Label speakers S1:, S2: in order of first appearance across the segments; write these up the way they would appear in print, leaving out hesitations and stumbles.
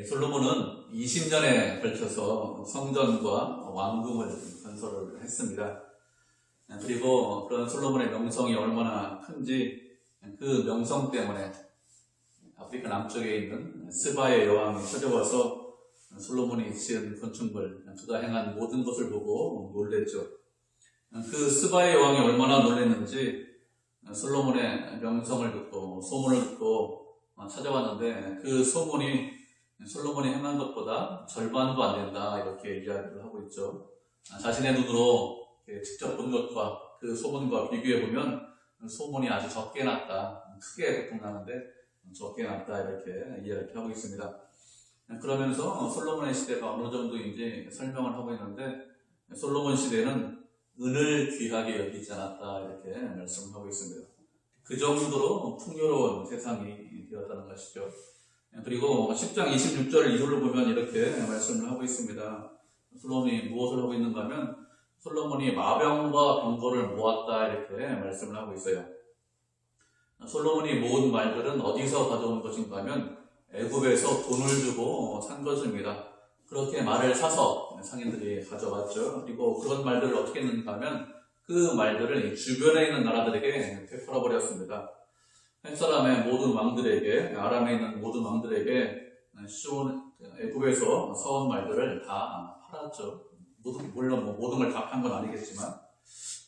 S1: 솔로몬은 20년에 걸쳐서 성전과 왕궁을 건설을 했습니다. 그리고 그런 솔로몬의 명성이 얼마나 큰지 그 명성 때문에 아프리카 남쪽에 있는 스바의 여왕이 찾아와서 솔로몬이 지은 건축물, 그가 행한 모든 것을 보고 놀랬죠. 그 스바의 여왕이 얼마나 놀랐는지 솔로몬의 명성을 듣고 소문을 듣고 찾아왔는데 그 소문이 솔로몬이 행한 것보다 절반도 안 된다 이렇게 이야기를 하고 있죠. 자신의 눈으로 직접 본 것과 그 소문과 비교해보면 소문이 아주 적게 났다, 크게 고통나는데 적게 났다 이렇게 이야기하고 있습니다. 그러면서 솔로몬의 시대가 어느 정도인지 설명을 하고 있는데 솔로몬 시대는 은을 귀하게 여기지 않았다 이렇게 말씀을 하고 있습니다. 그 정도로 풍요로운 세상이 되었다는 것이죠. 그리고 10장 26절 이후를 보면 이렇게 말씀을 하고 있습니다. 솔로몬이 무엇을 하고 있는가 하면 솔로몬이 마병과 병거를 모았다 이렇게 말씀을 하고 있어요. 솔로몬이 모은 말들은 어디서 가져온 것인가 하면 애굽에서 돈을 주고 산 것입니다. 그렇게 말을 사서 상인들이 가져왔죠. 그리고 그런 말들을 어떻게 했는가 하면 그 말들을 주변에 있는 나라들에게 되팔아버렸습니다. 햇사람의 모든 왕들에게, 아람에 있는 모든 왕들에게 애굽에서 사온 말들을 다 팔았죠. 물론 모든 걸 다 판 건 아니겠지만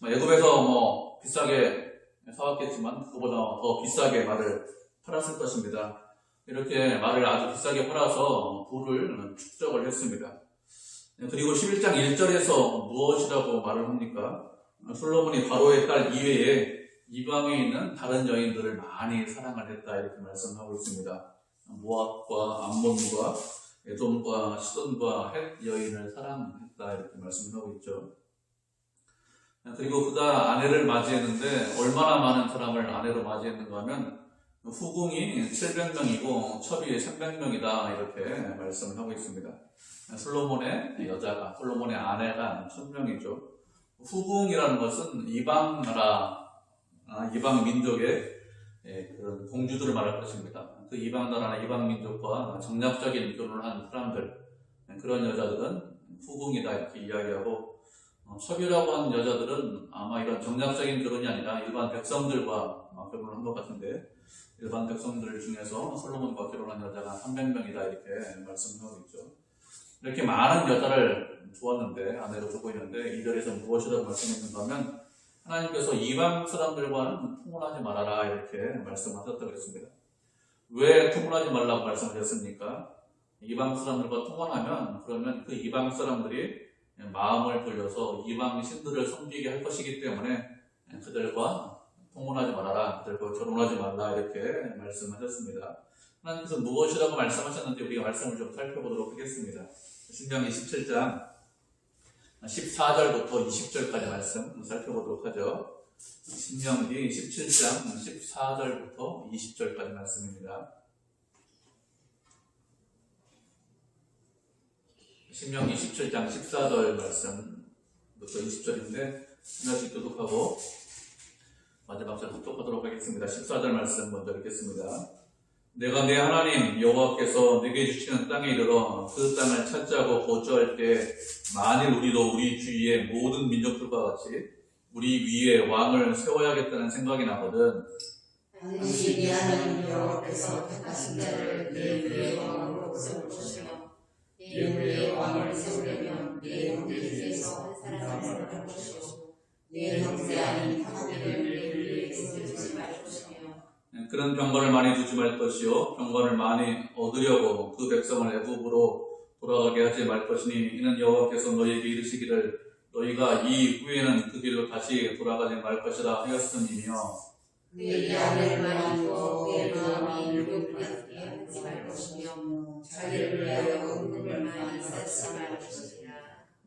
S1: 애굽에서 비싸게 사왔겠지만 그보다 더 비싸게 말을 팔았을 것입니다. 이렇게 말을 아주 비싸게 팔아서 부를 축적을 했습니다. 그리고 11장 1절에서 무엇이라고 말을 합니까? 솔로몬이 바로의 딸 이외에 이방에 있는 다른 여인들을 많이 사랑을 했다 이렇게 말씀하고 있습니다. 모압과 암몬과 에돔과 시돈과 헷 여인을 사랑했다 이렇게 말씀을 하고 있죠. 그리고 그가 아내를 맞이했는데 얼마나 많은 사람을 아내로 맞이했는가 하면 후궁이 700명이고 첩이 300명이다 이렇게 말씀을 하고 있습니다. 솔로몬의 여자가, 솔로몬의 아내가 1000명이죠. 후궁이라는 것은 이방 나라, 이방 민족의 그런 공주들을 말할 것입니다. 그 이방 나라나 이방 민족과 정략적인 결혼을 한 사람들, 그런 여자들은 후궁이다 이렇게 이야기하고, 첩이라고 하는 여자들은 아마 이런 정략적인 결혼이 아니라 일반 백성들과 결혼을 한 것 같은데, 일반 백성들 중에서 솔로몬과 결혼한 여자가 300명이다 이렇게 말씀하고 있죠. 이렇게 많은 여자를 두었는데, 아내로 두고 있는데 2절에서 무엇이라고 말씀했는가 하면 하나님께서 이방 사람들과는 통혼하지 말아라 이렇게 말씀하셨다고 했습니다. 왜 통혼하지 말라고 말씀하셨습니까? 이방 사람들과 통혼하면 그러면 그 이방 사람들이 마음을 돌려서 이방 신들을 섬기게 할 것이기 때문에 그들과 통혼하지 말아라, 그들과 결혼하지 말라 이렇게 말씀하셨습니다. 하나님께서 무엇이라고 말씀하셨는지 우리가 말씀을 좀 살펴보도록 하겠습니다. 신명기 17장 14절부터 20절까지 말씀 살펴보도록 하죠. 신명기 17장 14절부터 20절까지 말씀입니다. 신명기 17장 14절 말씀부터 20절인데 하나씩 교독하고 마지막 절 교독하도록 하겠습니다. 14절 말씀 먼저 읽겠습니다. 내가 내 하나님 여호와께서 내게 주시는 땅에 이르러 그 땅을 차지하고 거주할 때 만일 우리도 우리 주위의 모든 민족들과 같이 우리 위에 왕을 세워야겠다는 생각이 나거든.
S2: 당신이 하나님 여호와께서 택하신 자를 내 위에 왕으로 세울 것이며 내 위에 왕을 세우려면 내 형제 중에서 한 사람을 할 것이고 내 형제 아닌 타국인을 내 위에 세우지 말 것이며
S1: 그런 병거를 많이 두지 말 것이요 병거를 많이 얻으려고 그 백성을 애굽으로 돌아가게 하지 말 것이니 이는 여호와께서 너희에게 이르시기를 너희가 이 후에는 그 길로 다시 돌아가지 말 것이라 하였음이며
S2: 내 아내를 많이 두어 내 마음이 유혹을 하지 말 것이며 자기를 위하여 은금을 많이 쌓지 말 것이라.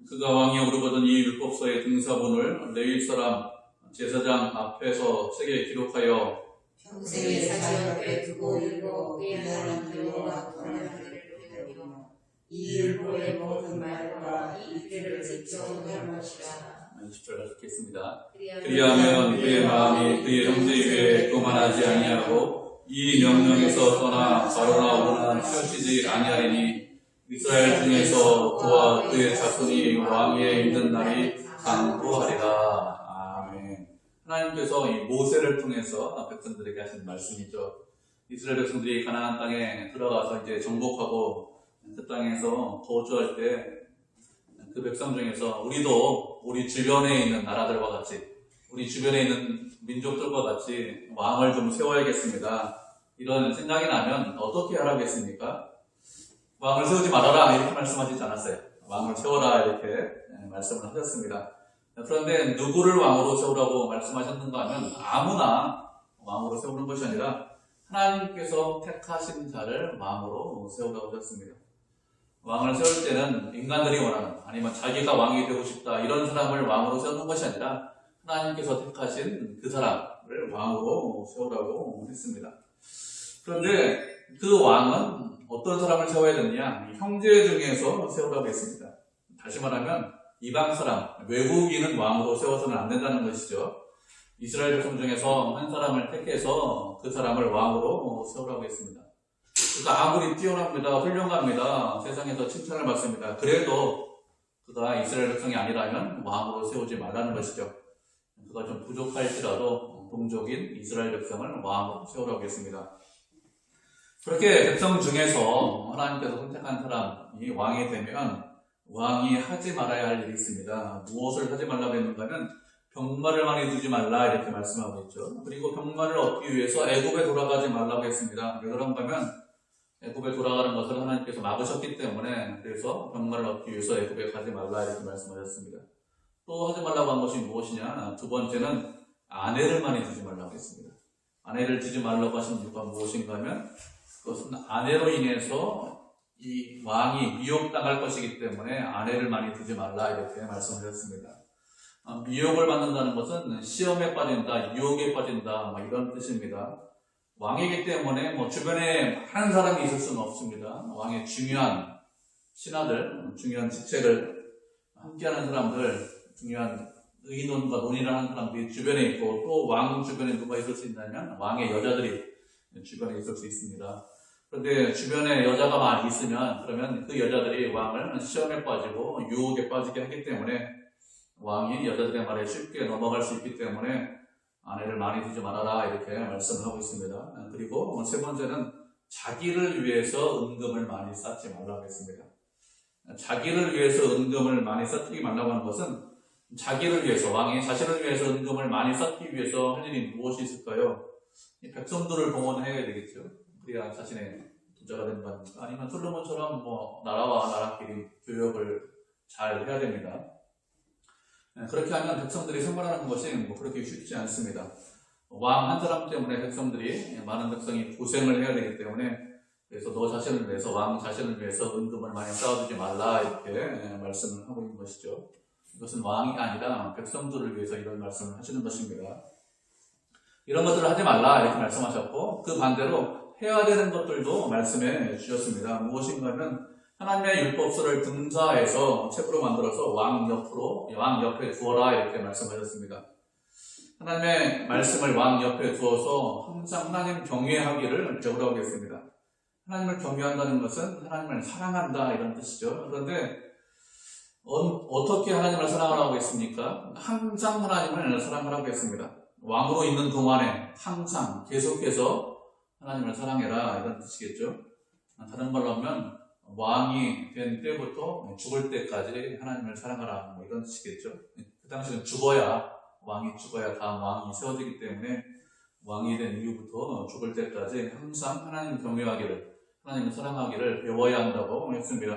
S1: 그가 왕이 오르거든 이 율법서의 등사본을 레위 사람 제사장 앞에서 책에 기록하여
S2: 평생의 사지 옆에 두고 읽어 내 하나님 여호와 권하기를 배우며 이 율법의 모든 말과 이 뜻을 지켜야 할 것이라.
S1: 20절 읽겠습니다. 그리하면 그의 마음이 그의 형제 위에 교만하지 아니하고 이 명령에서 떠나 가로나 오나 치우치지 아니하리니 이스라엘 중에서 그와 그의 자손이 왕위에 있는 날이 강구하리라. 아멘. 하나님께서 이 모세를 통해서 백성들에게 하신 말씀이죠. 이스라엘 백성들이 가나안 땅에 들어가서 이제 정복하고 그 땅에서 거주할 때 그 백성 중에서 우리도 우리 주변에 있는 나라들과 같이 우리 주변에 있는 민족들과 같이 왕을 좀 세워야겠습니다. 이런 생각이 나면 어떻게 하라겠습니까? 왕을 세우지 말아라 이렇게 말씀하시지 않았어요. 왕을 세워라 이렇게 말씀을 하셨습니다. 그런데 누구를 왕으로 세우라고 말씀하셨는가 하면 아무나 왕으로 세우는 것이 아니라 하나님께서 택하신 자를 왕으로 세우라고 하셨습니다. 왕을 세울 때는 인간들이 원하는 아니면 자기가 왕이 되고 싶다 이런 사람을 왕으로 세우는 것이 아니라 하나님께서 택하신 그 사람을 왕으로 세우라고 했습니다. 그런데 그 왕은 어떤 사람을 세워야 되느냐? 형제 중에서 세우라고 했습니다. 다시 말하면 이방 사람, 외국인은 왕으로 세워서는 안 된다는 것이죠. 이스라엘 백성 중에서 한 사람을 택해서 그 사람을 왕으로 세우라고 했습니다. 그가 아무리 뛰어납니다, 훌륭합니다, 세상에서 칭찬을 받습니다. 그래도 그가 이스라엘 백성이 아니라면 왕으로 세우지 말라는 것이죠. 그가 좀 부족할지라도 동족인 이스라엘 백성을 왕으로 세우라고 했습니다. 그렇게 백성 중에서 하나님께서 선택한 사람이 왕이 되면 왕이 하지 말아야 할 일이 있습니다. 무엇을 하지 말라고 했는가 하면 병마를 많이 두지 말라 이렇게 말씀하고 있죠. 그리고 병마를 얻기 위해서 애굽에 돌아가지 말라고 했습니다. 왜 그런가 하면 애굽에 돌아가는 것을 하나님께서 막으셨기 때문에 그래서 병마를 얻기 위해서 애굽에 가지 말라 이렇게 말씀하셨습니다. 또 하지 말라고 한 것이 무엇이냐? 두 번째는 아내를 많이 두지 말라고 했습니다. 아내를 두지 말라고 하신 이유가 무엇인가 하면 그것은 아내로 인해서 이 왕이 미혹당할 것이기 때문에 아내를 많이 두지 말라 이렇게 말씀하셨습니다. 미혹을 받는다는 것은 시험에 빠진다, 유혹에 빠진다 이런 뜻입니다. 왕이기 때문에 주변에 많은 사람이 있을 수는 없습니다. 왕의 중요한 신하들, 중요한 직책을 함께하는 사람들, 중요한 의논과 논의를 하는 사람들이 주변에 있고 또 왕 주변에 누가 있을 수 있냐면 왕의 여자들이 주변에 있을 수 있습니다. 그런데 주변에 여자가 많이 있으면 그러면 그 여자들이 왕을 시험에 빠지고 유혹에 빠지게 하기 때문에 왕이 여자들의 말에 쉽게 넘어갈 수 있기 때문에 아내를 많이 두지 말아라 이렇게 말씀을 하고 있습니다. 그리고 세 번째는 자기를 위해서 은금을 많이 쌓지 말라고 했습니다. 자기를 위해서 은금을 많이 쌓지 말라고 하는 것은 자기를 위해서, 왕이 자신을 위해서 은금을 많이 쌓기 위해서 할 일이 무엇이 있을까요? 백성들을 동원해야 되겠죠. 그래야 자신의 부자가 되는 거 아닙니까? 아니면 솔로몬처럼 나라와 나라끼리 교역을 잘 해야 됩니다. 그렇게 하면 백성들이 생활하는 것이 그렇게 쉽지 않습니다. 왕 한 사람 때문에 백성들이, 많은 백성이 고생을 해야 되기 때문에 그래서 너 자신을 위해서, 왕 자신을 위해서 은금을 많이 쌓아두지 말라 이렇게 말씀을 하고 있는 것이죠. 이것은 왕이 아니라 백성들을 위해서 이런 말씀을 하시는 것입니다. 이런 것들을 하지 말라 이렇게 말씀하셨고 그 반대로 해야 되는 것들도 말씀해 주셨습니다. 무엇인가 하면 하나님의 율법서를 등사해서 책으로 만들어서 왕 옆에 두어라 이렇게 말씀하셨습니다. 하나님의 말씀을 왕 옆에 두어서 항상 하나님 경외하기를 배우라고 했습니다. 하나님을 경외한다는 것은 하나님을 사랑한다 이런 뜻이죠. 그런데 어떻게 하나님을 사랑하라고 했습니까? 항상 하나님을 사랑하라고 했습니다. 왕으로 있는 동안에 항상 계속해서 하나님을 사랑해라 이런 뜻이겠죠. 다른 말로 하면 왕이 된 때부터 죽을 때까지 하나님을 사랑하라 이런 뜻이겠죠. 그 당시는 왕이 죽어야 다음 왕이 세워지기 때문에 왕이 된 이후부터 죽을 때까지 항상 하나님 경외하기를, 하나님을 사랑하기를 배워야 한다고 했습니다.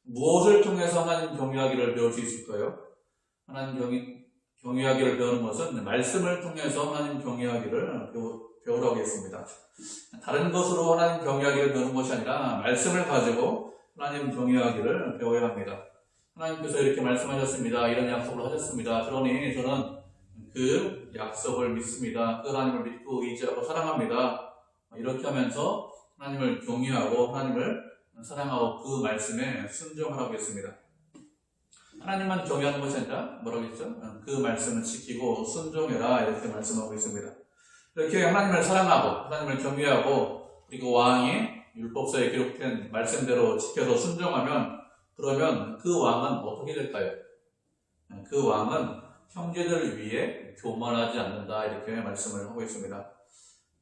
S1: 무엇을 통해서 하나님 경외하기를 배울 수 있을까요? 하나님 경외하기를 배우는 것은 말씀을 통해서 하나님 경외하기를 배우라고 했습니다. 다른 것으로 하나님 경외하기를 배우는 것이 아니라 말씀을 가지고 하나님 경외하기를 배워야 합니다. 하나님께서 이렇게 말씀하셨습니다. 이런 약속을 하셨습니다. 그러니 저는 그 약속을 믿습니다. 그 하나님을 믿고 의지하고 사랑합니다. 이렇게 하면서 하나님을 경외하고 하나님을 사랑하고 그 말씀에 순종하라고 했습니다. 하나님만 경외하는 것이 아니라 뭐라고 했죠? 그 말씀을 지키고 순종해라 이렇게 말씀하고 있습니다. 이렇게 하나님을 사랑하고 하나님을 경외하고 그리고 왕이 율법서에 기록된 말씀대로 지켜서 순종하면 그러면 그 왕은 어떻게 될까요? 그 왕은 형제들을 위해 교만하지 않는다 이렇게 말씀을 하고 있습니다.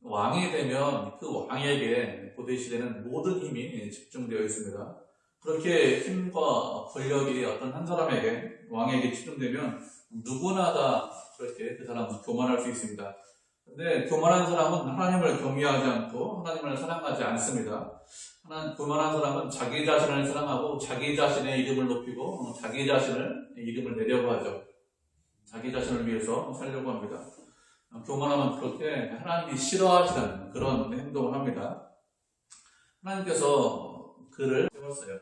S1: 왕이 되면 그 왕에게 고대시대는 모든 힘이 집중되어 있습니다. 그렇게 힘과 권력이 어떤 한 사람에게 왕에게 집중되면 누구나 다 그렇게 그 사람은 교만할 수 있습니다. 근데 교만한 사람은 하나님을 경외하지 않고 하나님을 사랑하지 않습니다. 교만한 사람은 자기 자신을 사랑하고 자기 자신의 이름을 높이고 자기 자신의 이름을 내려고 하죠. 자기 자신을 위해서 살려고 합니다. 교만하면 그렇게 하나님이 싫어하시는 그런 행동을 합니다. 하나님께서 그를 세웠어요.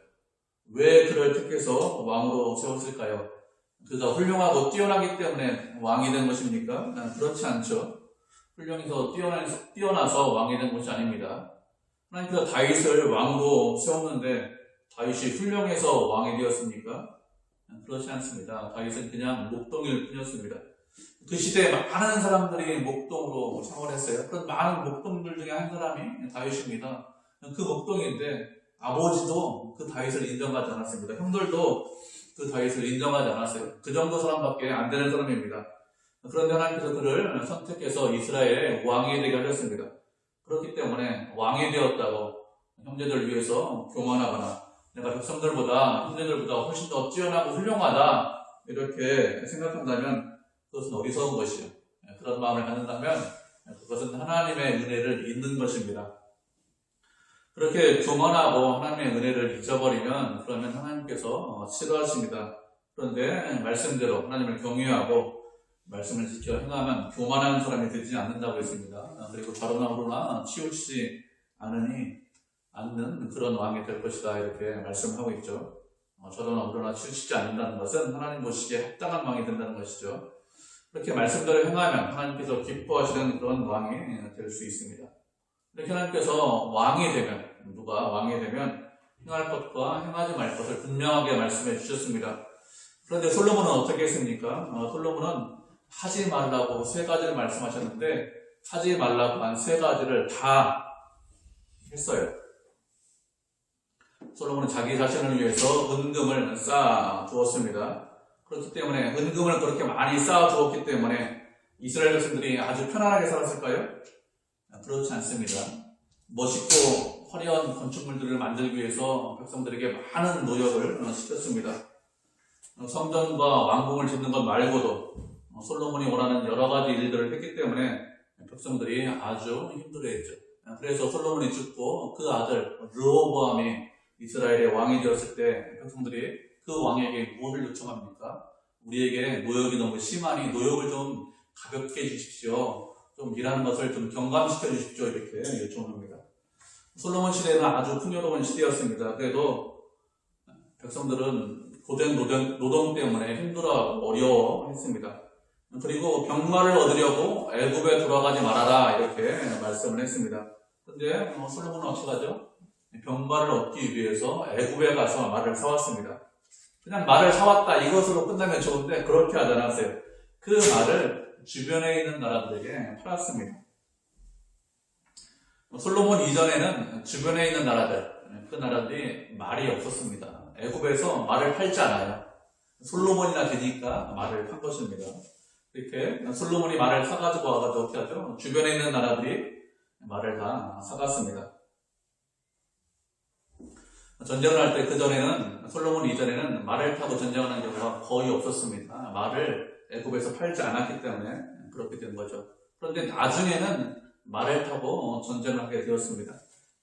S1: 왜 그를 택해서 왕으로 세웠을까요? 그가 훌륭하고 뛰어나기 때문에 왕이 된 것입니까? 그렇지 않죠. 훌륭해서 뛰어나서 왕이 된 것이 아닙니다. 하나님께서 다윗을 왕으로 세웠는데 다윗이 훌륭해서 왕이 되었습니까? 그렇지 않습니다. 다윗은 그냥 목동일 뿐이었습니다. 그 시대에 많은 사람들이 목동으로 생활했어요. 그런 많은 목동들 중에 한 사람이 다윗입니다. 그 목동인데 아버지도 그 다윗을 인정하지 않았습니다. 형들도 그 다윗을 인정하지 않았어요. 그 정도 사람밖에 안 되는 사람입니다. 그런데 하나님께서 그를 선택해서 이스라엘의 왕이 되게 하셨습니다. 그렇기 때문에 왕이 되었다고 형제들을 위해서 교만하거나 내가 백성들보다 형제들보다 훨씬 더 뛰어나고 훌륭하다 이렇게 생각한다면 그것은 어리석은 것이요. 그런 마음을 갖는다면 그것은 하나님의 은혜를 잊는 것입니다. 그렇게 교만하고 하나님의 은혜를 잊어버리면 그러면 하나님께서 싫어하십니다. 그런데 말씀대로 하나님을 경외하고 말씀을 지켜 행하면 교만한 사람이 되지 않는다고 했습니다. 그리고 다른 왕으로나 치우치지 않는 그런 왕이 될 것이다 이렇게 말씀하고 있죠. 저런 왕으로나 치우치지 않는다는 것은 하나님 보시기에 합당한 왕이 된다는 것이죠. 그렇게 말씀대로 행하면 하나님께서 기뻐하시는 그런 왕이 될 수 있습니다. 이렇게 하나님께서 왕이 되면 누가 왕이 되면 행할 것과 행하지 말 것을 분명하게 말씀해 주셨습니다. 그런데 솔로몬은 어떻게 했습니까? 솔로몬은 하지 말라고 세 가지를 말씀하셨는데 하지 말라고 한 세 가지를 다 했어요. 솔로몬은 자기 자신을 위해서 은금을 쌓아 두었습니다. 그렇기 때문에 은금을 그렇게 많이 쌓아 두었기 때문에 이스라엘 백성들이 아주 편안하게 살았을까요? 그렇지 않습니다. 멋있고 화려한 건축물들을 만들기 위해서 백성들에게 많은 노력을 시켰습니다. 성전과 왕궁을 짓는 것 말고도 솔로몬이 원하는 여러 가지 일들을 했기 때문에 백성들이 아주 힘들어했죠. 그래서 솔로몬이 죽고 그 아들 르호보암이 이스라엘의 왕이 되었을 때 백성들이 그 왕에게 무엇을 요청합니까? 우리에게 노역이 너무 심하니 노역을 좀 가볍게 해주십시오. 좀 일하는 것을 좀 경감시켜 주십시오. 이렇게 요청합니다. 솔로몬 시대는 아주 풍요로운 시대였습니다. 그래도 백성들은 고된 노동 때문에 힘들어하고 어려워했습니다. 그리고 병마를 얻으려고 애굽에 돌아가지 말아라 이렇게 말씀을 했습니다. 그런데 솔로몬은 어떻게 하죠? 병마를 얻기 위해서 애굽에 가서 말을 사왔습니다. 그냥 말을 사왔다 이것으로 끝나면 좋은데 그렇게 하지 않았어요. 그 말을 주변에 있는 나라들에게 팔았습니다. 솔로몬 이전에는 주변에 있는 나라들, 그 나라들이 말이 없었습니다. 애굽에서 말을 팔지 않아요. 솔로몬이나 되니까 말을 판 것입니다. 이렇게 솔로몬이 말을 사가지고 와가지고 어떻게 하죠? 주변에 있는 나라들이 말을 다 사갔습니다. 전쟁을 할 때 그전에는 솔로몬 이전에는 말을 타고 전쟁하는 경우가 거의 없었습니다. 말을 애굽에서 팔지 않았기 때문에 그렇게 된 거죠. 그런데 나중에는 말을 타고 전쟁을 하게 되었습니다.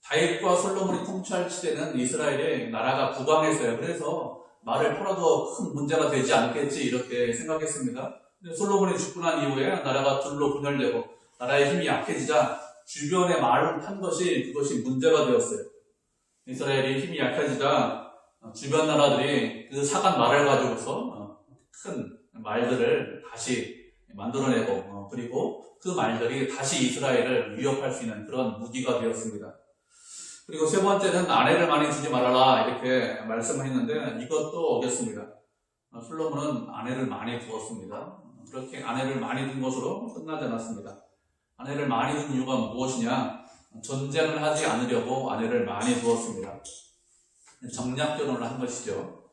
S1: 다윗과 솔로몬이 통치할 시대는 이스라엘의 나라가 부강했어요. 그래서 말을 팔아도 큰 문제가 되지 않겠지 이렇게 생각했습니다. 근데 솔로몬이 죽고 난 이후에 나라가 둘로 분열되고 나라의 힘이 약해지자 주변에 말을 탄 그것이 문제가 되었어요. 이스라엘이 힘이 약해지자 주변 나라들이 그 사간 말을 가지고서 큰 말들을 다시 만들어내고 그리고 그 말들이 다시 이스라엘을 위협할 수 있는 그런 무기가 되었습니다. 그리고 세 번째는 아내를 많이 주지 말아라 이렇게 말씀을 했는데 이것도 어겼습니다. 솔로몬은 아내를 많이 두었습니다. 그렇게 아내를 많이 둔 것으로 끝나지 않았습니다. 아내를 많이 둔 이유가 무엇이냐? 전쟁을 하지 않으려고 아내를 많이 두었습니다. 정략 결혼을 한 것이죠.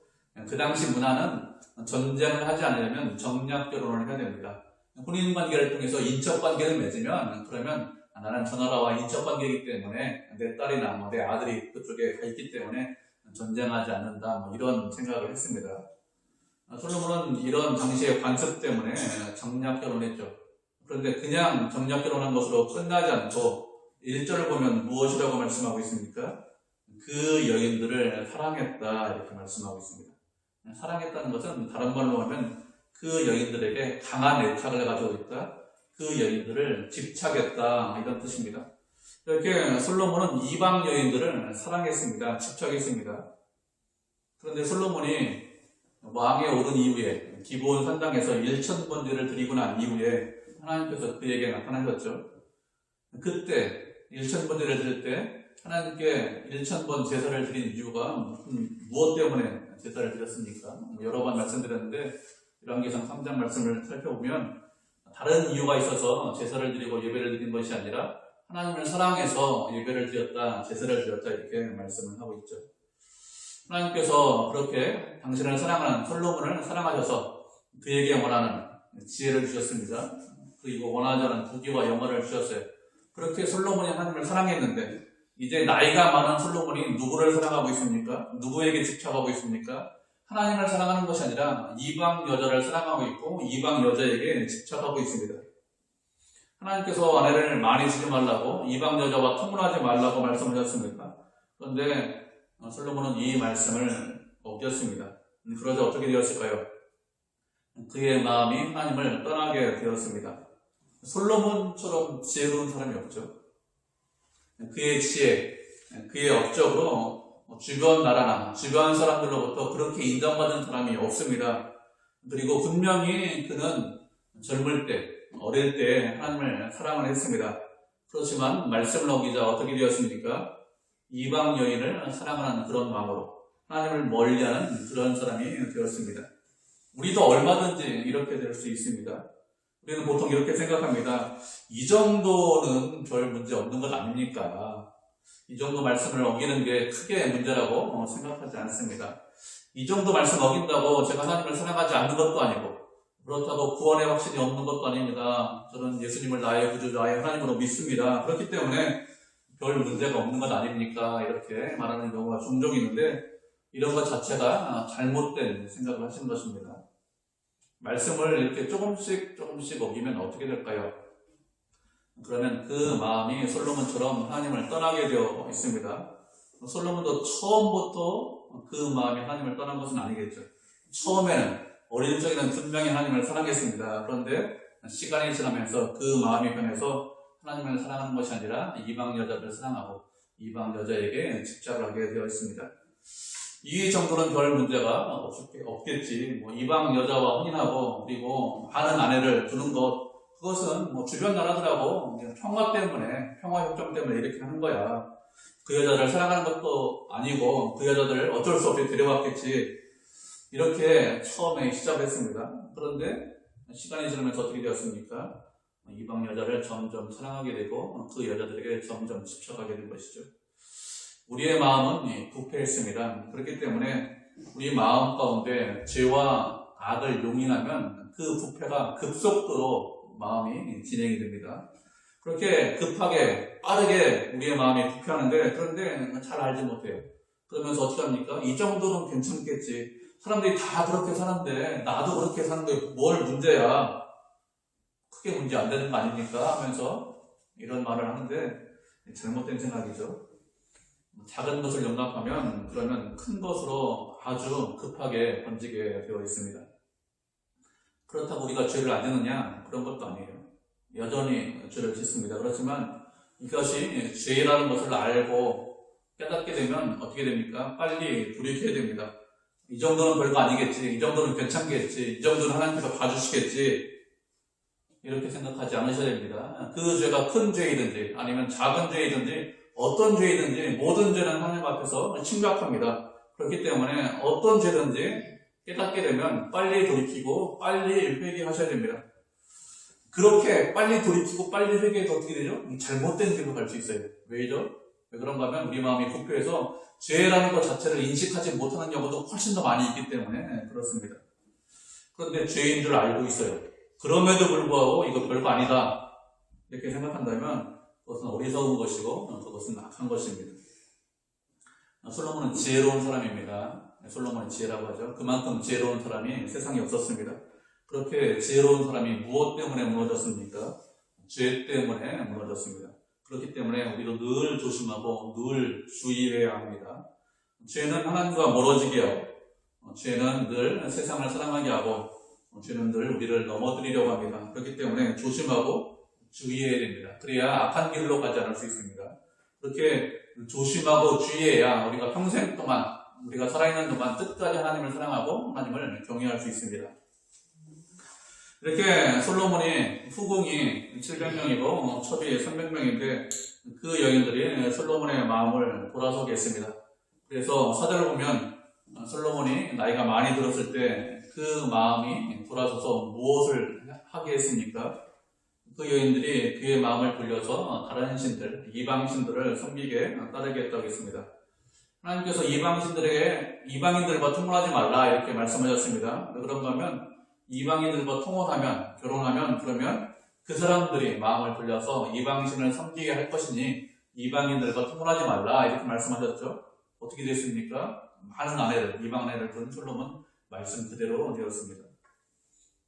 S1: 그 당시 문화는 전쟁을 하지 않으려면 정략 결혼을 해야 됩니다. 혼인 관계를 통해서 인척 관계를 맺으면 그러면 나는 저 나라와 인척 관계이기 때문에 내 딸이나 내 아들이 그쪽에 가 있기 때문에 전쟁하지 않는다 이런 생각을 했습니다. 솔로몬은 이런 당시의 관습 때문에 정략 결혼했죠. 그런데 그냥 정략 결혼한 것으로 끝나지 않고 1절을 보면 무엇이라고 말씀하고 있습니까? 그 여인들을 사랑했다 이렇게 말씀하고 있습니다. 사랑했다는 것은 다른 말로 하면 그 여인들에게 강한 애착을 가지고 있다. 그 여인들을 집착했다 이런 뜻입니다. 이렇게 솔로몬은 이방 여인들을 사랑했습니다. 집착했습니다. 그런데 솔로몬이 왕에 오른 이후에 기브온 산당에서 1000번제를 드리고 난 이후에 하나님께서 그에게 나타나셨죠. 그때 1000번제를 드릴 때 하나님께 1000번 제사를 드린 이유가 무엇 때문에 제사를 드렸습니까? 여러 번 말씀드렸는데 열왕기상 3장 말씀을 살펴보면 다른 이유가 있어서 제사를 드리고 예배를 드린 것이 아니라 하나님을 사랑해서 예배를 드렸다, 제사를 드렸다 이렇게 말씀을 하고 있죠. 하나님께서 그렇게 당신을 사랑하는 솔로몬을 사랑하셔서 그에게 원하는 지혜를 주셨습니다. 그리고 원하지 않은 부귀와 영화를 주셨어요. 그렇게 솔로몬이 하나님을 사랑했는데 이제 나이가 많은 솔로몬이 누구를 사랑하고 있습니까? 누구에게 집착하고 있습니까? 하나님을 사랑하는 것이 아니라 이방 여자를 사랑하고 있고 이방 여자에게 집착하고 있습니다. 하나님께서 아내를 많이 주지 말라고 이방 여자와 통혼하지 말라고 말씀하셨습니까? 그런데 솔로몬은 이 말씀을 어겼습니다. 그러자 어떻게 되었을까요? 그의 마음이 하나님을 떠나게 되었습니다. 솔로몬처럼 지혜로운 사람이 없죠. 그의 지혜, 그의 업적으로 주변 나라나 주변 사람들로부터 그렇게 인정받은 사람이 없습니다. 그리고 분명히 그는 젊을 때, 어릴 때 하나님을 사랑을 했습니다. 그렇지만 말씀을 어기자 어떻게 되었습니까? 이방 여인을 사랑하는 그런 마음으로 하나님을 멀리하는 그런 사람이 되었습니다. 우리도 얼마든지 이렇게 될 수 있습니다. 우리는 보통 이렇게 생각합니다. 이 정도는 별 문제 없는 것 아닙니까? 이 정도 말씀을 어기는 게 크게 문제라고 생각하지 않습니다. 이 정도 말씀 어긴다고 제가 하나님을 사랑하지 않는 것도 아니고 그렇다고 구원의 확신이 없는 것도 아닙니다. 저는 예수님을 나의 구주, 나의 하나님으로 믿습니다. 그렇기 때문에 별 문제가 없는 것 아닙니까? 이렇게 말하는 경우가 종종 있는데 이런 것 자체가 잘못된 생각을 하시는 것입니다. 말씀을 이렇게 조금씩 어기면 어떻게 될까요? 그러면 그 마음이 솔로몬처럼 하나님을 떠나게 되어 있습니다. 솔로몬도 처음부터 그 마음이 하나님을 떠난 것은 아니겠죠. 처음에는 어린 적에는 분명히 하나님을 사랑했습니다. 그런데 시간이 지나면서 그 마음이 변해서 하나님을 사랑하는 것이 아니라 이방 여자를 사랑하고 이방 여자에게 집착을 하게 되어 있습니다. 이 정도는 별 문제가 없겠지. 이방 여자와 혼인하고 그리고 많은 아내를 두는 것, 그것은 주변 나라들하고 평화 때문에, 평화협정 때문에 이렇게 하는 거야. 그 여자를 사랑하는 것도 아니고 그 여자들을 어쩔 수 없이 데려왔겠지. 이렇게 처음에 시작을 했습니다. 그런데 시간이 지나면서 어떻게 되었습니까? 이방 여자를 점점 사랑하게 되고 그 여자들에게 점점 집착하게 된 것이죠. 우리의 마음은 부패했습니다. 그렇기 때문에 우리 마음 가운데 죄와 악을 용인하면 그 부패가 급속도로 마음이 진행이 됩니다. 그렇게 급하게 빠르게 우리의 마음이 부패하는데 그런데 잘 알지 못해요. 그러면서 어떻게 합니까? 이 정도는 괜찮겠지. 사람들이 다 그렇게 사는데 나도 그렇게 사는 게 뭘 문제야. 크게 문제 안 되는 거 아닙니까? 하면서 이런 말을 하는데 잘못된 생각이죠. 작은 것을 용납하면 그러면 큰 것으로 아주 급하게 번지게 되어 있습니다. 그렇다고 우리가 죄를 안 짓느냐? 그런 것도 아니에요. 여전히 죄를 짓습니다. 그렇지만 이것이 죄라는 것을 알고 깨닫게 되면 어떻게 됩니까? 빨리 돌이켜야 됩니다. 이 정도는 별거 아니겠지. 이 정도는 괜찮겠지. 이 정도는 하나님께서 봐주시겠지. 이렇게 생각하지 않으셔야 됩니다. 그 죄가 큰 죄이든지 아니면 작은 죄이든지 어떤 죄이든지 모든 죄는 하나님 앞에서 심각합니다. 그렇기 때문에 어떤 죄든지 깨닫게 되면 빨리 돌이키고 빨리 회개하셔야 됩니다. 그렇게 빨리 돌이키고 빨리 회개해도 어떻게 되죠? 잘못된 길로 갈 수 있어요. 왜죠? 왜 그런가 하면 우리 마음이 부패해서 죄라는 것 자체를 인식하지 못하는 경우도 훨씬 더 많이 있기 때문에 그렇습니다. 그런데 죄인 줄 알고 있어요. 그럼에도 불구하고 이거 별거 아니다 이렇게 생각한다면 그것은 어리석은 것이고 그것은 악한 것입니다. 솔로몬은 지혜로운 사람입니다. 솔로몬은 지혜라고 하죠. 그만큼 지혜로운 사람이 세상에 없었습니다. 그렇게 지혜로운 사람이 무엇 때문에 무너졌습니까? 죄 때문에 무너졌습니다. 그렇기 때문에 우리도 늘 조심하고 늘 주의해야 합니다. 죄는 하나님과 멀어지게 하고 죄는 늘 세상을 사랑하게 하고 죄는 늘 우리를 넘어뜨리려고 합니다. 그렇기 때문에 조심하고 주의해야 됩니다. 그래야 악한 길로 가지 않을 수 있습니다. 그렇게 조심하고 주의해야 우리가 평생 동안 우리가 살아있는 동안 끝까지 하나님을 사랑하고 하나님을 경외할 수 있습니다. 이렇게 솔로몬이 후궁이 700명이고 첩이 300명인데 그 여인들이 솔로몬의 마음을 돌아서게 했습니다. 그래서 사절을 보면 솔로몬이 나이가 많이 들었을 때 그 마음이 돌아서서 무엇을 하게 했습니까? 그 여인들이 그의 마음을 돌려서 다른 신들, 이방신들을 섬기게 따르게 했다고 했습니다. 하나님께서 이방인들과 통혼하지 말라 이렇게 말씀하셨습니다. 그런가 하면 이방인들과 통혼하면, 결혼하면 그러면 그 사람들이 마음을 돌려서 이방신을 섬기게 할 것이니 이방인들과 통혼하지 말라 이렇게 말씀하셨죠. 어떻게 됐습니까? 많은 아내를, 이방 아내를 둔 솔로몬 말씀 그대로 되었습니다.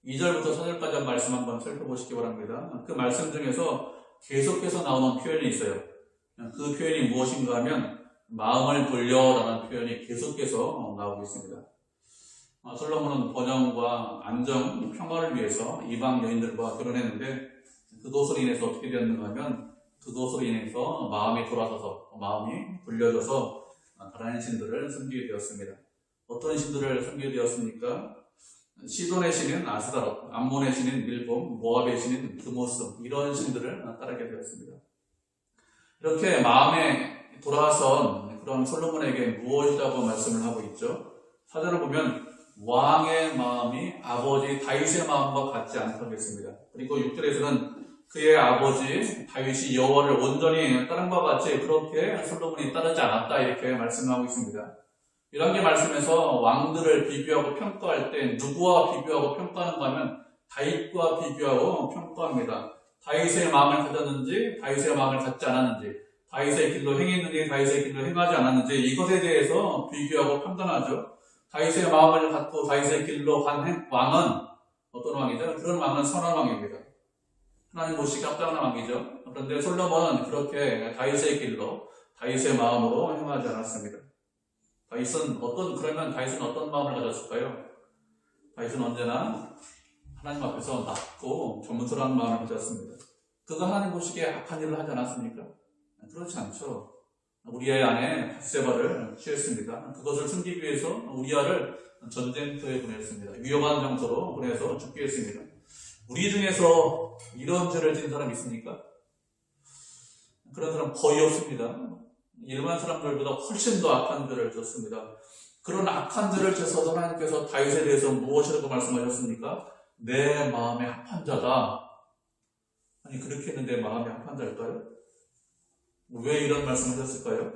S1: 2절부터 4절까지 한 말씀 한번 살펴보시기 바랍니다. 그 말씀 중에서 계속해서 나오는 표현이 있어요. 그 표현이 무엇인가 하면 마음을 돌려라는 표현이 계속해서 나오고 있습니다. 솔로몬은 번영과 안정, 평화를 위해서 이방 여인들과 결혼했는데 그것으로 인해서 어떻게 되었는가 하면 그것으로 인해서 마음이 돌아서서 마음이 돌려져서 다른 신들을 섬기게 되었습니다. 어떤 신들을 섬기게 되었습니까? 시돈의 신인 아스다롯, 암몬의 신인 밀봄, 모압의 신인 드모스 이런 신들을 따르게 되었습니다. 이렇게 마음에 돌아선 그런 솔로몬에게 무엇이라고 말씀을 하고 있죠? 4절을 보면 왕의 마음이 아버지 다윗의 마음과 같지 않다고 했습니다. 그리고 6절에서는 그의 아버지 다윗이 여호와를 온전히 따른 것 같이 그렇게 솔로몬이 따르지 않았다 이렇게 말씀하고 있습니다. 이런 게 말씀에서 왕들을 비교하고 평가할 때 누구와 비교하고 평가하는가 하면 다윗과 비교하고 평가합니다. 다윗의 마음을 가졌는지 다윗의 마음을 갖지 않았는지 다윗의 길로 행했는지 다윗의 길로 행하지 않았는지 이것에 대해서 비교하고 판단하죠. 다윗의 마음을 갖고 다윗의 길로 간 왕은 어떤 왕이죠? 그런 왕은 선한 왕입니다. 하나님 보시기에 합당한 왕이죠. 그런데 솔로몬은 그렇게 다윗의 길로 다윗의 마음으로 행하지 않았습니다. 그러면 다윗은 어떤 마음을 가졌을까요? 다윗은 언제나 하나님 앞에서 낮고 겸손한 마음을 가졌습니다. 그가 하나님 보시기에 악한 일을 하지 않았습니까? 그렇지 않죠. 우리아의 아내 밧세바를 취했습니다. 그것을 숨기기 위해서 우리아를 전쟁터에 보냈습니다. 위험한 장소로 보내서 죽게 했습니다. 우리 중에서 이런 죄를 지은 사람 있습니까? 그런 사람 거의 없습니다. 일반 사람들보다 훨씬 더 악한 죄를 졌습니다. 그런 악한 죄를 져서 하나님께서 다윗에 대해서 무엇이라고 말씀하셨습니까? 내 마음에 합한 자다. 아니 그렇게 했는데 마음에 합한 자일까요? 왜 이런 말씀을 하셨을까요?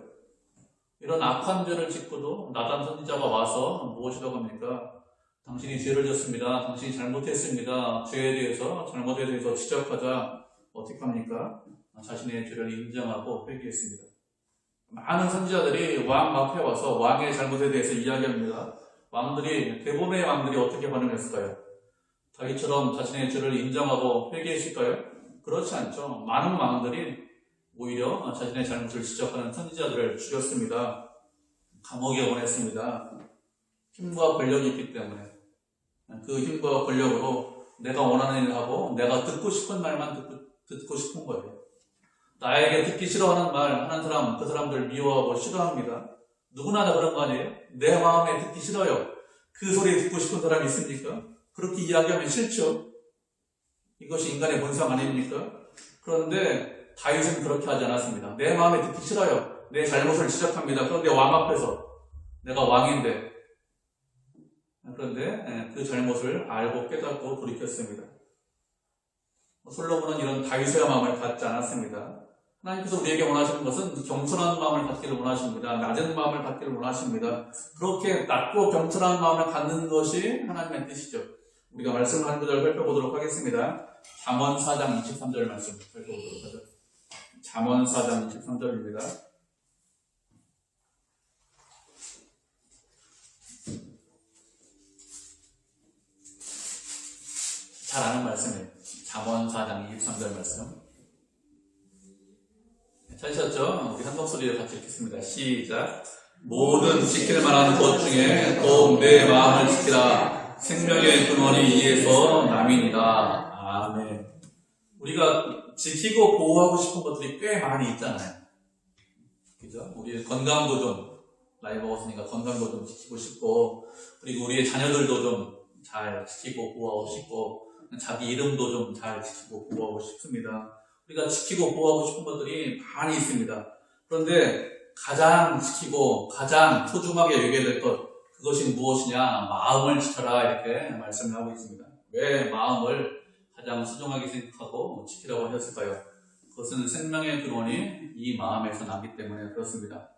S1: 이런 악한 죄를 짓고도 나단 선지자가 와서 무엇이라고 합니까? 당신이 죄를 졌습니다. 당신이 잘못했습니다. 죄에 대해서, 잘못에 대해서 지적하자. 어떻게 합니까? 자신의 죄를 인정하고 회개했습니다. 많은 선지자들이 왕 앞에 와서 왕의 잘못에 대해서 이야기합니다. 대부분의 왕들이 어떻게 반응했을까요? 다윗처럼 자신의 죄를 인정하고 회개했을까요? 그렇지 않죠. 많은 왕들이 오히려 자신의 잘못을 지적하는 선지자들을 죽였습니다. 감옥에 보냈습니다. 힘과 권력이 있기 때문에 그 힘과 권력으로 내가 원하는 일을 하고 내가 듣고 싶은 말만 듣고 싶은 거예요. 나에게 듣기 싫어하는 말 하는 사람, 그 사람들 미워하고 싫어합니다. 누구나 다 그런 거 아니에요? 내 마음에 듣기 싫어요. 그 소리 듣고 싶은 사람이 있습니까? 그렇게 이야기하면 싫죠. 이것이 인간의 본성 아닙니까? 그런데 다윗은 그렇게 하지 않았습니다. 내 마음에 듣기 싫어요. 내 잘못을 지적합니다. 그런데 왕 앞에서 내가 왕인데 그런데 그 잘못을 알고 깨닫고 돌이켰습니다. 솔로몬은 이런 다윗의 마음을 갖지 않았습니다. 하나님께서 우리에게 원하시는 것은 겸손한 마음을 갖기를 원하십니다. 낮은 마음을 갖기를 원하십니다. 그렇게 낮고 겸손한 마음을 갖는 것이 하나님의 뜻이죠. 우리가 말씀을 한 구절 살펴보도록 하겠습니다. 잠언 4장 23절 말씀 살펴보도록 하죠. 잠언 4장 23절입니다. 잘 아는 말씀이에요. 잠언 4장 23절 말씀. 찾으셨죠? 우리 한 목소리로 같이 읽겠습니다. 시작. 모든 지킬 만한 것 중에 더욱 내 마음을 지키라. 생명의 근원이 이에서 남이니라. 아멘. 우리가 지키고 보호하고 싶은 것들이 꽤 많이 있잖아요. 그죠? 우리 건강도 좀, 나이 먹었으니까 건강도 좀 지키고 싶고, 그리고 우리의 자녀들도 좀 잘 지키고 보호하고 싶고, 자기 이름도 좀 잘 지키고 보호하고 싶습니다. 우리가 지키고 보호하고 싶은 것들이 많이 있습니다. 그런데 가장 지키고 가장 소중하게 여겨야 될 것, 그것이 무엇이냐? 마음을 지켜라, 이렇게 말씀을 하고 있습니다. 왜 마음을 가장 소중하게 생각하고 지키라고 하셨을까요? 그것은 생명의 근원이 이 마음에서 나기 때문에 그렇습니다.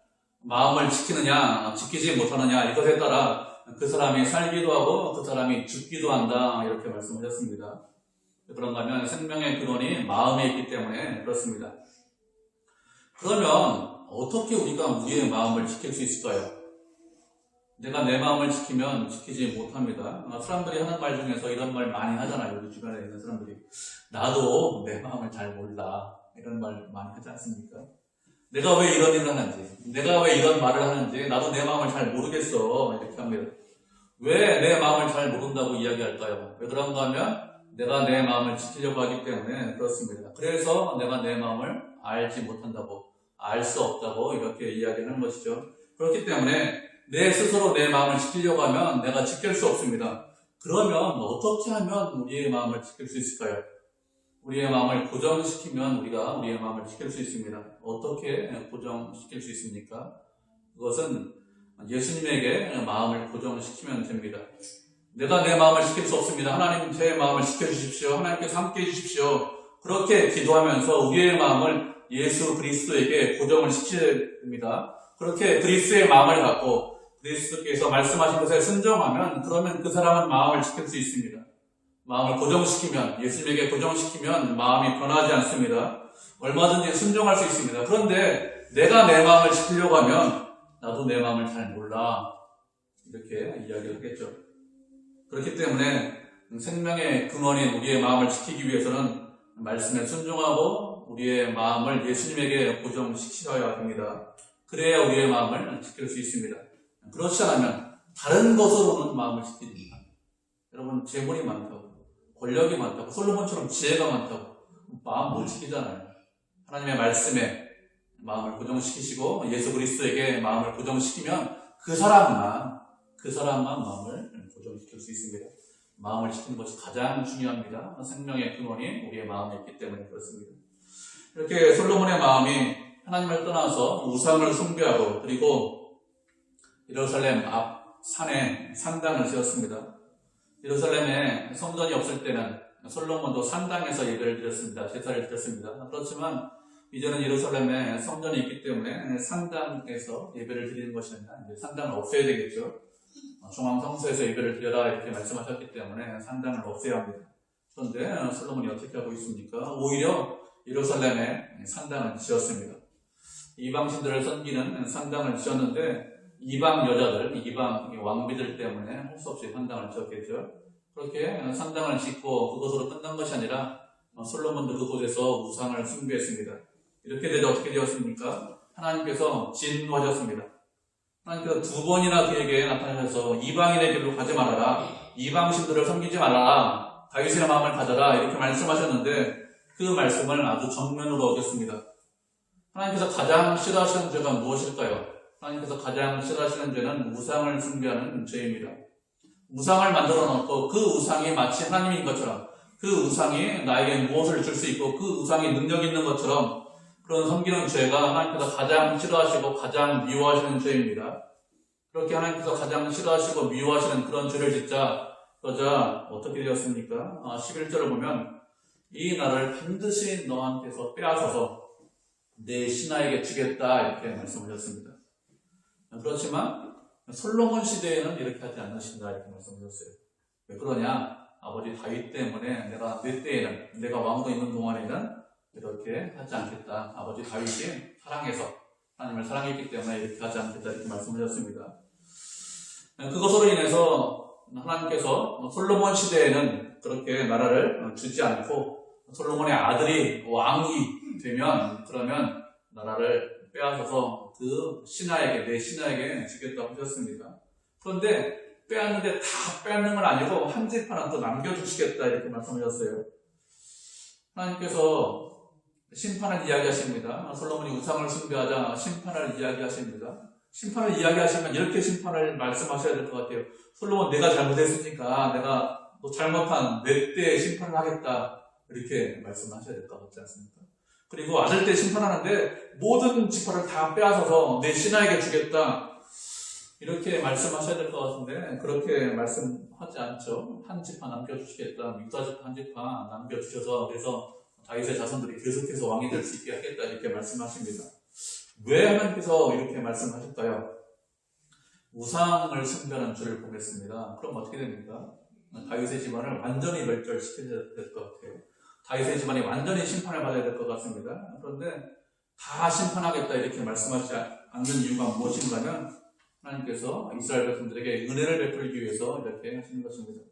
S1: 마음을 지키느냐 지키지 못하느냐, 이것에 따라 그 사람이 살기도 하고 그 사람이 죽기도 한다, 이렇게 말씀하셨습니다. 그런가 하면 생명의 근원이 마음에 있기 때문에 그렇습니다. 그러면 어떻게 우리가 우리의 마음을 지킬 수 있을까요? 내가 내 마음을 지키면 지키지 못합니다. 사람들이 하는 말 중에서 이런 말 많이 하잖아요. 우리 주변에 있는 사람들이. 나도 내 마음을 잘 몰라, 이런 말 많이 하지 않습니까? 내가 왜 이런 일을 하는지, 내가 왜 이런 말을 하는지 나도 내 마음을 잘 모르겠어, 이렇게 합니다. 왜 내 마음을 잘 모른다고 이야기할까요? 왜 그런가 하면 내가 내 마음을 지키려고 하기 때문에 그렇습니다. 그래서 내가 내 마음을 알지 못한다고, 알 수 없다고 이렇게 이야기하는 것이죠. 그렇기 때문에 내 스스로 내 마음을 지키려고 하면 내가 지킬 수 없습니다. 그러면 어떻게 하면 우리의 마음을 지킬 수 있을까요? 우리의 마음을 고정시키면 우리가 우리의 마음을 지킬 수 있습니다. 어떻게 고정시킬 수 있습니까? 그것은 예수님에게 마음을 고정시키면 됩니다. 내가 내 마음을 지킬 수 없습니다. 하나님 제 마음을 지켜주십시오. 하나님께서 함께 해주십시오. 그렇게 기도하면서 우리의 마음을 예수 그리스도에게 고정을 시켜야 됩니다. 그렇게 그리스도의 마음을 갖고 그리스도께서 말씀하신 것에 순종하면, 그러면 그 사람은 마음을 지킬 수 있습니다. 마음을 고정시키면, 예수님에게 고정시키면 마음이 변하지 않습니다. 얼마든지 순종할 수 있습니다. 그런데 내가 내 마음을 지키려고 하면 나도 내 마음을 잘 몰라, 이렇게 이야기를 하겠죠. 그렇기 때문에 생명의 근원인 우리의 마음을 지키기 위해서는 말씀에 순종하고 우리의 마음을 예수님에게 고정시켜야 합니다. 그래야 우리의 마음을 지킬 수 있습니다. 그렇지 않으면 다른 것으로는 마음을 지킵니다. 여러분, 재물이 많다고, 권력이 많다고, 솔로몬처럼 지혜가 많다고 마음 못 지키잖아요. 하나님의 말씀에 마음을 고정시키시고 예수 그리스도에게 마음을 고정시키면 그 사람만 마음을 고정시킬 수 있습니다. 마음을 지키는 것이 가장 중요합니다. 생명의 근원이 우리의 마음에 있기 때문에 그렇습니다. 이렇게 솔로몬의 마음이 하나님을 떠나서 우상을 숭배하고, 그리고 예루살렘 앞 산에 산당을 지었습니다. 예루살렘에 성전이 없을 때는 솔로몬도 산당에서 예배를 드렸습니다. 제사를 드렸습니다. 그렇지만 이제는 예루살렘에 성전이 있기 때문에 산당에서 예배를 드리는 것이 아니라 이제 산당을 없애야 되겠죠. 중앙성소에서 예배를 드려라, 이렇게 말씀하셨기 때문에 산당을 없애야 합니다. 그런데 솔로몬이 어떻게 하고 있습니까? 오히려 예루살렘에 산당을 지었습니다. 이방신들을 섬기는 산당을 지었는데 이방 여자들, 이방 왕비들 때문에 할 수 없이 산당을 지었겠죠. 그렇게 산당을 짓고 그것으로 끝난 것이 아니라 솔로몬도 그곳에서 우상을 숭배했습니다. 이렇게 되자 어떻게 되었습니까? 하나님께서 진노하셨습니다. 하나님께서 두 번이나 그에게 나타나셔서 이방인의 길로 가지 말아라, 이방신들을 섬기지 말아라, 다윗의 마음을 가져라, 이렇게 말씀하셨는데 그 말씀을 아주 정면으로 어겼습니다. 하나님께서 가장 싫어하시는 죄가 무엇일까요? 하나님께서 가장 싫어하시는 죄는 우상을 숭배하는 죄입니다. 우상을 만들어 놓고 그 우상이 마치 하나님인 것처럼, 그 우상이 나에게 무엇을 줄 수 있고 그 우상이 능력 있는 것처럼 그런 섬기는 죄가 하나님께서 가장 싫어하시고 가장 미워하시는 죄입니다. 그렇게 하나님께서 가장 싫어하시고 미워하시는 그런 죄를 짓자 그러자 어떻게 되었습니까? 11절을 보면 이 나라를 반드시 너한테서 빼앗아서 내 신하에게 주겠다 이렇게 말씀하셨습니다. 그렇지만 솔로몬 시대에는 이렇게 하지 않으신다 이렇게 말씀하셨어요. 왜 그러냐? 아버지 다윗 때문에 내가 내 때에는 내가 왕으로 있는 동안에는 이렇게 하지 않겠다. 아버지 다윗이 사랑해서 하나님을 사랑했기 때문에 이렇게 하지 않겠다 이렇게 말씀하셨습니다. 그것으로 인해서 하나님께서 솔로몬 시대에는 그렇게 나라를 주지 않고 솔로몬의 아들이 왕이 되면 그러면 나라를 빼앗아서 그 신하에게 내 신하에게 주겠다고 하셨습니다. 그런데 빼앗는데 다 빼앗는 건 아니고 한 집 하나 또 남겨주시겠다 이렇게 말씀하셨어요. 하나님께서 심판을 이야기하십니다. 솔로몬이 우상을 숭배하자 심판을 이야기하십니다. 심판을 이야기하시면 이렇게 심판을 말씀하셔야 될 것 같아요. 솔로몬 내가 잘못했으니까 내가 또 잘못한 내 때 심판을 하겠다 이렇게 말씀하셔야 될 것 같지 않습니까? 그리고 아들 때 심판하는데 모든 지파를 다 빼앗아서 내 신하에게 주겠다 이렇게 말씀하셔야 될 것 같은데 그렇게 말씀하지 않죠. 한 지파 남겨주시겠다. 유다 지파 한 지파 남겨주셔서 그래서 다윗의 자손들이 계속해서 왕이 될 수 있게 하겠다 이렇게 말씀하십니다. 왜 하나님께서 이렇게 말씀하실까요? 우상을 숭배하는 줄을 보겠습니다. 그럼 어떻게 됩니까? 다윗의 집안을 완전히 멸절시켜야 될 것 같아요. 다윗의 집안이 완전히 심판을 받아야 될 것 같습니다. 그런데 다 심판하겠다 이렇게 말씀하지 않는 이유가 무엇인가면 하나님께서 이스라엘 백성들에게 은혜를 베풀기 위해서 이렇게 하시는 것입니다.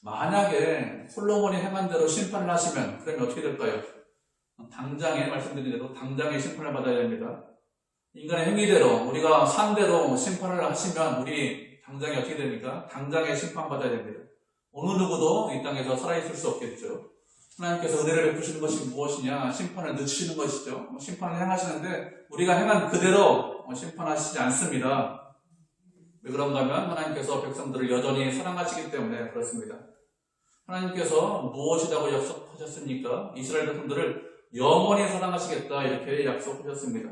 S1: 만약에 솔로몬이 행한 대로 심판을 하시면 그러면 어떻게 될까요? 당장에 말씀드린 대로 당장에 심판을 받아야 됩니다. 인간의 행위대로 우리가 산 대로 심판을 하시면 우리 당장에 어떻게 됩니까? 당장에 심판받아야 됩니다. 어느 누구도 이 땅에서 살아있을 수 없겠죠. 하나님께서 은혜를 베푸시는 것이 무엇이냐? 심판을 늦추시는 것이죠. 심판을 행하시는데 우리가 행한 그대로 심판하시지 않습니다. 왜 그런가 하면 하나님께서 백성들을 여전히 사랑하시기 때문에 그렇습니다. 하나님께서 무엇이라고 약속하셨습니까? 이스라엘 백성들을 영원히 사랑하시겠다 이렇게 약속하셨습니다.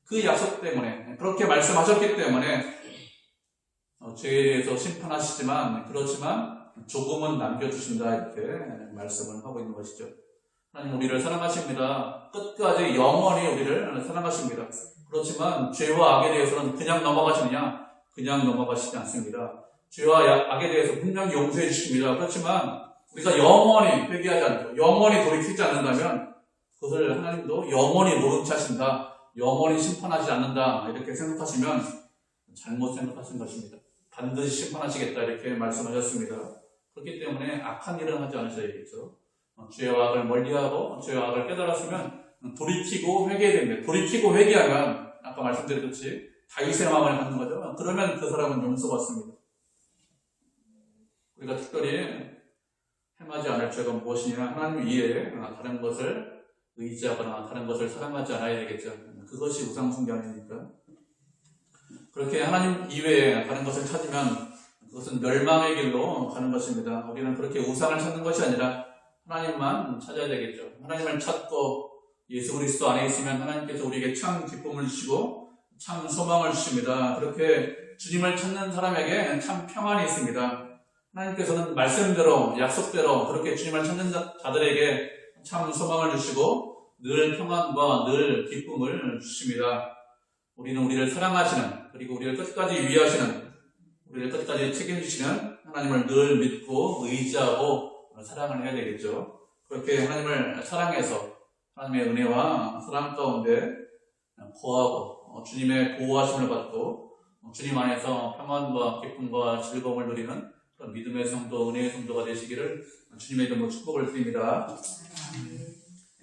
S1: 그 약속 때문에 그렇게 말씀하셨기 때문에 죄에 대해서 심판하시지만 그렇지만 조금은 남겨주신다 이렇게 말씀을 하고 있는 것이죠. 하나님 우리를 사랑하십니다. 끝까지 영원히 우리를 사랑하십니다. 그렇지만 죄와 악에 대해서는 그냥 넘어가시느냐? 그냥 넘어가시지 않습니다. 죄와 악에 대해서 분명히 용서해 주십니다. 그렇지만 우리가 영원히 회개하지 않고 영원히 돌이키지 않는다면 그것을 하나님도 영원히 모른 채 하신다. 영원히 심판하지 않는다. 이렇게 생각하시면 잘못 생각하신 것입니다. 반드시 심판하시겠다. 이렇게 말씀하셨습니다. 그렇기 때문에 악한 일은 하지 않으셔야겠죠. 죄와 악을 멀리하고 죄와 악을 깨달았으면 돌이키고 회개해야 됩니다. 돌이키고 회개하면 아까 말씀드렸듯이 다윗의 마음을 갖는 거죠. 그러면 그 사람은 용서받습니다. 우리가 특별히 행하지 않을 죄가 무엇이냐? 하나님 이외에 다른 것을 의지하거나 다른 것을 사랑하지 않아야 되겠죠. 그것이 우상숭배 아닙니까? 그렇게 하나님 이외에 다른 것을 찾으면 그것은 멸망의 길로 가는 것입니다. 우리는 그렇게 우상을 찾는 것이 아니라 하나님만 찾아야 되겠죠. 하나님을 찾고 예수 그리스도 안에 있으면 하나님께서 우리에게 참 기쁨을 주시고 참 소망을 주십니다. 그렇게 주님을 찾는 사람에게 참 평안이 있습니다. 하나님께서는 말씀대로 약속대로 그렇게 주님을 찾는 자들에게 참 소망을 주시고 늘 평안과 늘 기쁨을 주십니다. 우리는 우리를 사랑하시는 그리고 우리를 끝까지 위하시는 우리를 끝까지 책임지시는 하나님을 늘 믿고 의지하고 사랑을 해야 되겠죠. 그렇게 하나님을 사랑해서 하나님의 은혜와 사랑 가운데 거하고 주님의 보호하심을 받고 주님 안에서 평안과 기쁨과 즐거움을 누리는 그런 믿음의 성도, 은혜의 성도가 되시기를 주님의 이름으로 축복을 드립니다.